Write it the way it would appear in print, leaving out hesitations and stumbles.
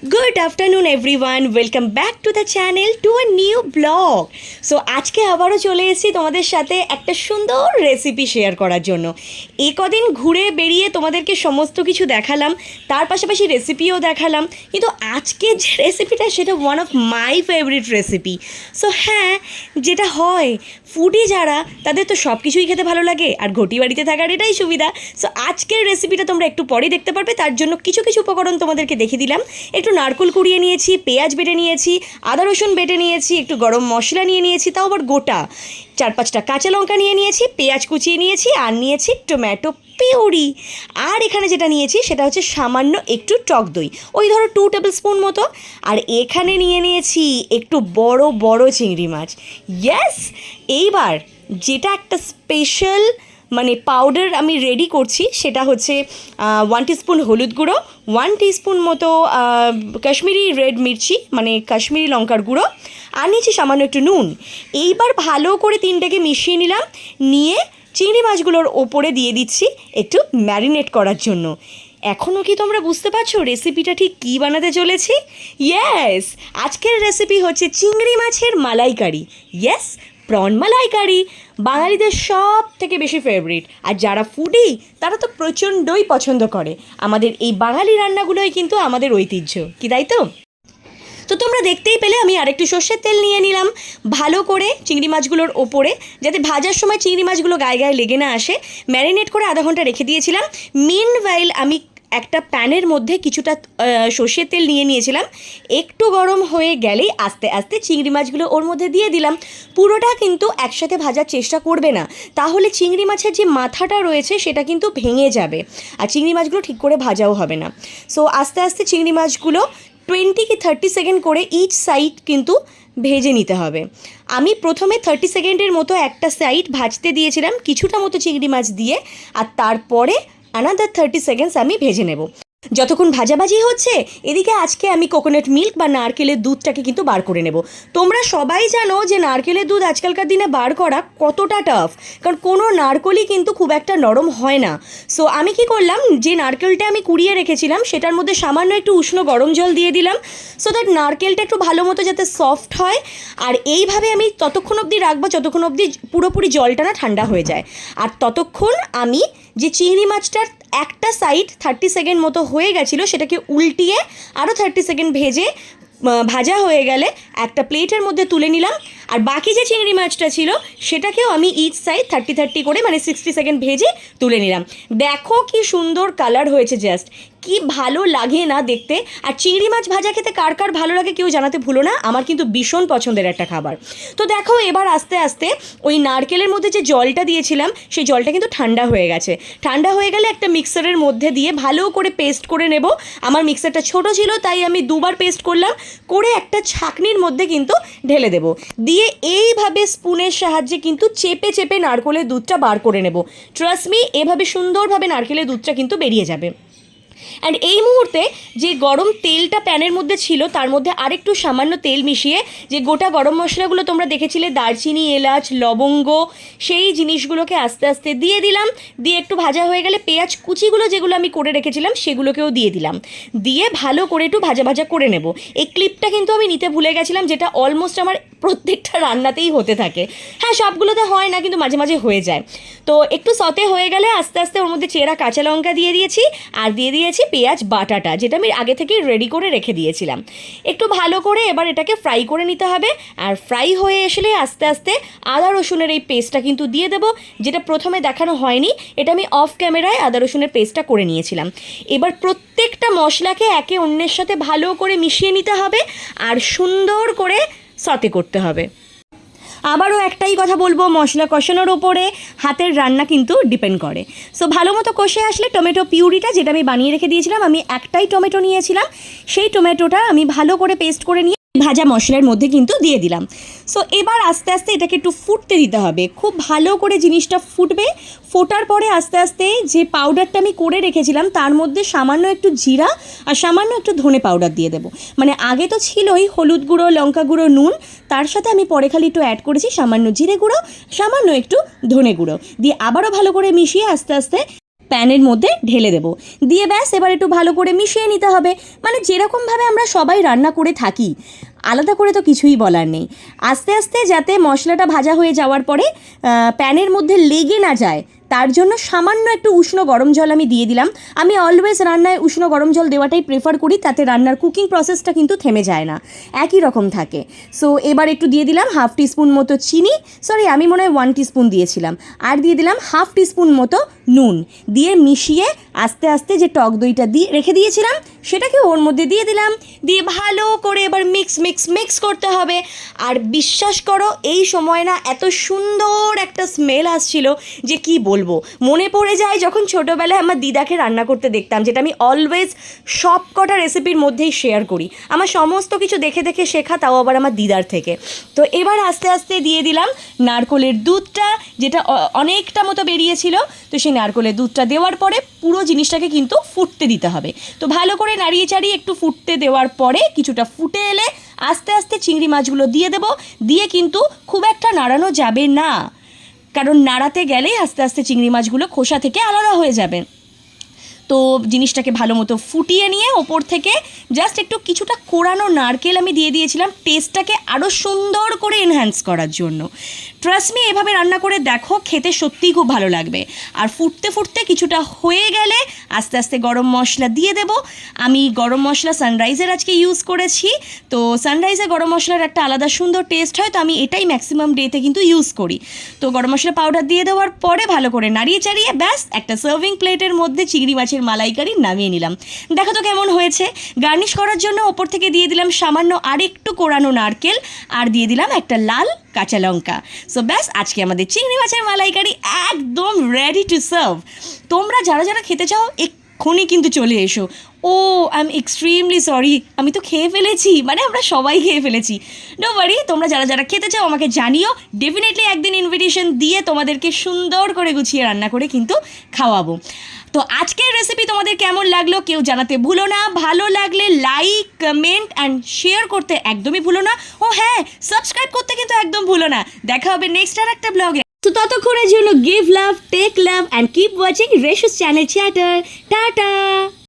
Good afternoon everyone, welcome back to the channel to a new blog. So আজকে আবারও চলে এসেছি তোমাদের সাথে একটা সুন্দর রেসিপি শেয়ার করার জন্য। এই কদিন ঘুরে বেরিয়ে তোমাদেরকে সমস্ত কিছু দেখালাম, তার পাশাপাশি রেসিপিও দেখালাম, কিন্তু আজকে যে রেসিপিটা সেটা one of my favourite recipe. So হ্যাঁ, যেটা হয় ফুডি যারা তাদের তো সব কিছুই খেতে ভালো লাগে, আর ঘটি বাড়িতে থাকার এটাই সুবিধা। সো আজকের রেসিপিটা তোমরা একটু পরে দেখতে পারবে, তার জন্য কিছু কিছু উপকরণ তোমাদেরকে দেখিয়ে দিলাম। একটু নারকেল কুড়িয়ে নিয়েছি, পেঁয়াজ বেটে নিয়েছি, আদা রসুন বেটে নিয়েছি, একটু গরম মশলা নিয়ে নিয়েছি, তাও আবার গোটা, 4-5টা কাঁচা লঙ্কা নিয়ে নিয়েছি, পেঁয়াজ কুচিয়ে নিয়েছি, আর নিয়েছি টমেটো পিউরি। আর এখানে যেটা নিয়েছি সেটা হচ্ছে সামান্য একটু টক দই, ওই ধরো 2 টেবিল স্পুন মতো। আর এখানে নিয়ে নিয়েছি একটু বড় বড় চিংড়ি মাছ। ইয়েস, এইবার যেটা একটা স্পেশাল পাউডার আমি রেডি করছি সেটা হচ্ছে 1 টিস্পুন হলুদ গুঁড়ো, 1 টিস্পুন মতো কাশ্মীরি রেড মির্চি কাশ্মীরি লঙ্কার গুঁড়ো, আর নিয়েছি সামান্য একটু নুন। এইবার ভালো করে তিনটাকে মিশিয়ে নিলাম, নিয়ে চিংড়ি মাছগুলোর ওপরে দিয়ে দিচ্ছি একটু ম্যারিনেট করার জন্য। এখনও কি তোমরা বুঝতে পারছো রেসিপিটা ঠিক কী বানাতে চলেছি? ইয়েস, আজকের রেসিপি হচ্ছে চিংড়ি মাছের মালাইকারি। ইয়েস, প্রন মালাইকারি বাঙালিদের সব থেকে বেশি ফেভারিট, আর যারা ফুডি তারা তো প্রচণ্ডই পছন্দ করে। আমাদের এই বাঙালি রান্নাগুলোই কিন্তু আমাদের ঐতিহ্য, কি তাই তো? তো তোমরা দেখতেই পেলে আমি আরেকটু সর্ষের তেল নিয়ে নিলাম ভালো করে চিংড়ি মাছগুলোর ওপরে, যাতে ভাজার সময় চিংড়ি মাছগুলো গায়ে গায়ে লেগে না আসে। ম্যারিনেট করে আধা ঘন্টা রেখে দিয়েছিলাম। মিনওয়াইল আমি একটা প্যানের মধ্যে কিছুটা সর্ষের তেল নিয়ে নিয়েছিলাম। একটু গরম হয়ে গেলেই আস্তে আস্তে চিংড়ি মাছগুলো ওর মধ্যে দিয়ে দিলাম। পুরোটা কিন্তু একসাথে ভাজার চেষ্টা করবে না, তাহলে চিংড়ি মাছের যে মাথাটা রয়েছে সেটা কিন্তু ভেঙে যাবে, আর চিংড়ি মাছগুলো ঠিক করে ভাজাও হবে না। সো আস্তে আস্তে চিংড়ি মাছগুলো 20 কি 30 সেকেন্ড করে ইচ সাইড কিন্তু ভেজে নিতে হবে। আমি প্রথমে 30 সেকেন্ডের মতো একটা সাইড ভাজতে দিয়েছিলাম কিছুটা মতো চিংড়ি মাছ দিয়ে, আর তারপরে আনাদার 30 সেকেন্ডস আমি ভেজে নেব। যতক্ষণ ভাজাভাজি হচ্ছে এদিকে আজকে আমি কোকোনাট মিল্ক বা নারকেলের দুধটাকে কিন্তু বার করে নেব। তোমরা সবাই জানো যে নারকেলের দুধ আজকালকার দিনে বার করা কতটা টাফ, কারণ কোনো নারকেলই কিন্তু খুব একটা নরম হয় না। সো আমি কি করলাম, যে নারকেলটা আমি কুড়িয়ে রেখেছিলাম সেটার মধ্যে সামান্য একটু উষ্ণ গরম জল দিয়ে দিলাম, সো দ্যাট নারকেলটা একটু ভালো মতো যাতে সফট হয়। আর এইভাবে আমি ততক্ষণ অবধি রাখবো যতক্ষণ অবধি পুরোপুরি জলটা না ঠান্ডা হয়ে যায়। আর ততক্ষণ আমি যে চিংড়ি মাছটার একটা সাইড 30 সেকেন্ড মতো হয়ে গেছিলো সেটাকে উল্টিয়ে আরও 30 সেকেন্ড ভেজে ভাজা হয়ে গেলে একটা প্লেটের মধ্যে তুলে নিলাম। আর বাকি যে চিংড়ি মাছটা ছিল সেটাকেও আমি ইচ সাইড 30 করে 60 সেকেন্ড ভেজে তুলে নিলাম। দেখো কি সুন্দর কালার হয়েছে, জাস্ট কি ভালো লাগে না দেখতে। আর চিংড়ি মাছ ভাজা খেতে কার কার ভালো লাগে কেউ জানাতে ভুলো না, আমার কিন্তু ভীষণ পছন্দের একটা খাবার। তো দেখো এবার আস্তে আস্তে ওই নারকেলের মধ্যে যে জলটা দিয়েছিলাম সেই জলটা কিন্তু ঠান্ডা হয়ে গেছে। ঠান্ডা হয়ে গেলে একটা মিক্সারের মধ্যে দিয়ে ভালো করে পেস্ট করে নেব। আমার মিক্সারটা ছোট ছিল তাই আমি 2বার পেস্ট করলাম, করে একটা ছাঁকনির মধ্যে কিন্তু ঢেলে দেব। দিয়ে এইভাবে স্পুনের সাহায্যে কিন্তু চেপে চেপে নারকেলের দুধটা বার করে নেব। ট্রাস্ট মি, এভাবে সুন্দরভাবে নারকেলের দুধটা কিন্তু বেরিয়ে যাবে। অ্যান্ড এই মুহূর্তে যে গরম তেলটা প্যানের মধ্যে ছিল তার মধ্যে আরেকটু সামান্য তেল মিশিয়ে যে গোটা গরম মশলাগুলো তোমরা দেখেছিলে, দারচিনি, এলাচ, লবঙ্গ, সেই জিনিসগুলোকে আস্তে আস্তে দিয়ে দিলাম। দিয়ে একটু ভাজা হয়ে গেলে পেঁয়াজ কুচিগুলো যেগুলো আমি করে রেখেছিলাম সেগুলোকেও দিয়ে দিলাম। দিয়ে ভালো করে একটু ভাজা ভাজা করে নেব। এই ক্লিপটা কিন্তু আমি নিতে ভুলে গেছিলাম, যেটা অলমোস্ট আমার প্রত্যেকটা রান্নাতেই হতে থাকে। হ্যাঁ, সবগুলোতে হয় না, কিন্তু মাঝে মাঝে হয়ে যায়। তো একটু সতে হয়ে গেলে আস্তে আস্তে ওর মধ্যে চেরা কাঁচা লঙ্কা দিয়ে দিয়েছি, আর দিয়ে দিয়েছি পেঁয়াজ বাটাটা, যেটা আমি আগে থেকেই রেডি করে রেখে দিয়েছিলাম। একটু ভালো করে এবার এটাকে ফ্রাই করে নিতে হবে। আর ফ্রাই হয়ে আসলে আস্তে আস্তে আদা রসুনের এই পেস্টটা কিন্তু দিয়ে দেবো, যেটা প্রথমে দেখানো হয়নি। এটা আমি অফ ক্যামেরায় আদা রসুনের পেস্টটা করে নিয়েছিলাম। এবার প্রত্যেকটা মশলাকে একে অন্যের সাথে ভালো করে মিশিয়ে নিতে হবে আর সুন্দর করে সতে করতে হবে। আবারও একটাই কথা বলবো, মশলা কষানোর ওপরে হাতের রান্না কিন্তু ডিপেন্ড করে। সো ভালো মতো কষে আসলে টমেটো পিউরিটা, যেটা আমি বানিয়ে রেখে দিয়েছিলাম, আমি একটাই টমেটো নিয়েছিলাম, সেই টমেটোটা আমি ভালো করে পেস্ট করে নিয়ে ভাজা মশলার মধ্যে কিন্তু দিয়ে দিলাম। সো এবার আস্তে আস্তে এটাকে একটু ফুটতে দিতে হবে, খুব ভালো করে জিনিসটা ফুটবে। ফোটার পরে আস্তে আস্তে যে পাউডারটা আমি করে রেখেছিলাম তার মধ্যে সামান্য একটু জিরা আর সামান্য একটু ধনে পাউডার দিয়ে দেবো। আগে তো ছিলই হলুদ গুঁড়ো, লঙ্কা গুঁড়ো, নুন, তার সাথে আমি পরে খালি একটু অ্যাড করেছি সামান্য জিরে গুঁড়ো, সামান্য একটু ধনে গুঁড়ো দিয়ে আবারও ভালো করে মিশিয়ে আস্তে আস্তে প্যানের মধ্যে ঢেলে দেবো, দিয়ে ব্যাস এবার একটু ভালো করে মিশিয়ে নিতে হবে। মানে যেরকমভাবে আমরা সবাই রান্না করে থাকি, আলাদা করে তো কিছুই বলার নেই। আস্তে আস্তে যাতে মশলাটা ভাজা হয়ে যাওয়ার পরে প্যানের মধ্যে লেগে না যায়, তার জন্য সামান্য একটু উষ্ণ গরম জল আমি দিয়ে দিলাম। আমি অলওয়েজ রান্নায় উষ্ণ গরম জল দেওয়াটাই প্রেফার করি, তাতে রান্নার কুকিং প্রসেসটা কিন্তু থেমে যায় না, একই রকম থাকে। সো এবার একটু দিয়ে দিলাম হাফ টিস্পুন মতো চিনি, সরি আমি মনে হয় 1 টিস্পুন দিয়েছিলাম, আর দিয়ে দিলাম হাফ টিস্পুন মতো নুন, দিয়ে মিশিয়ে আস্তে আস্তে যে টক দইটা দিয়ে রেখে দিয়েছিলাম সেটাকে ওর মধ্যে দিয়ে দিলাম, দিয়ে ভালো করে এবার মিক্স করতে হবে। আর বিশ্বাস করো এই সময় না এত সুন্দর একটা স্মেল আসছিল যে কি বলবো, মনে পড়ে যায় যখন ছোটোবেলায় আমার দিদাকে রান্না করতে দেখতাম, যেটা আমি অলওয়েজ সব কটা রেসিপির মধ্যেই শেয়ার করি। আমার সমস্ত কিছু দেখে দেখে শেখা, তাও আবার আমার দিদার থেকে। তো এবার আস্তে আস্তে দিয়ে দিলাম নারকোলের দুধটা, যেটা অনেকটা মতো বেরিয়েছিল। তো সেই নারকোলের দুধটা দেওয়ার পরে পুরো জিনিসটাকে কিন্তু ফুটতে দিতে হবে। তো ভালো করে নাড়িয়ে চাড়িয়ে একটু ফুটতে দেওয়ার পরে কিছুটা ফুটে এলে আস্তে আস্তে চিংড়ি মাছগুলো দিয়ে দেবো, দিয়ে কিন্তু খুব একটা নাড়ানো যাবে না, কারণ নাড়াতে গেলেই আস্তে আস্তে চিংড়ি মাছগুলো খোসা থেকে আলাদা হয়ে যাবে। তো জিনিসটাকে ভালো মতো ফুটিয়ে নিয়ে ওপর থেকে জাস্ট একটু কিছুটা কোরানো নারকেল আমি দিয়ে দিয়েছিলাম, টেস্টটাকে আরও সুন্দর করে এনহ্যান্স করার জন্য। ট্রাস্ট মি, এভাবে রান্না করে দেখো, খেতে সত্যিই খুব ভালো লাগবে। আর ফুটতে ফুটতে কিছুটা হয়ে গেলে আস্তে আস্তে গরম মশলা দিয়ে দেব। আমি গরম মশলা সানরাইজের আজকে ইউজ করেছি, তো সানরাইজের গরম মশলার একটা আলাদা সুন্দর টেস্ট হয়, তো আমি এটাই ম্যাক্সিমাম ডেতে কিন্তু ইউজ করি। তো গরম মশলা পাউডার দিয়ে দেওয়ার পরে ভালো করে নাড়িয়ে চাড়িয়ে ব্যাস একটা সার্ভিং প্লেটের মধ্যে চিংড়ি মাছের মালাইকারি নামিয়ে নিলাম। দেখো তো কেমন হয়েছে। গার্নিশ করার জন্য ওপর থেকে দিয়ে দিলাম সামান্য আরেকটু কোরানো নারকেল, আর দিয়ে দিলাম একটা লাল কাঁচা লঙ্কা। সো ব্যাস আজকে আমাদের চিংড়ি মাছের মালাইকারি একদম রেডি টু সার্ভ। তোমরা যারা যারা খেতে চাও এক্ষুনি কিন্তু চলে এসো। ও আই এম এক্সট্রিমলি সরি, আমি তো খেয়ে ফেলেছি, মানে আমরা সবাই খেয়ে ফেলেছি। নো ওয়ারি, তোমরা যারা যারা খেতে চাও আমাকে জানিও, ডেফিনেটলি একদিন ইনভিটেশন দিয়ে তোমাদেরকে সুন্দর করে গুছিয়ে রান্না করে কিন্তু খাওয়াবো। তো আজকের রেসিপি তোমাদের কেমন লাগলো কেউ জানাতে ভুলো না। ভালো লাগলে লাইক, কমেন্ট অ্যান্ড শেয়ার করতে একদমই ভুলো না। ও হ্যাঁ, সাবস্ক্রাইব করতে কিন্তু একদম ভুলো না। দেখা হবে নেক্সট আর একটা ব্লগে। তো ততক্ষণের জন্য give love, take love and keep watching Reshu's channel chatter. Tata.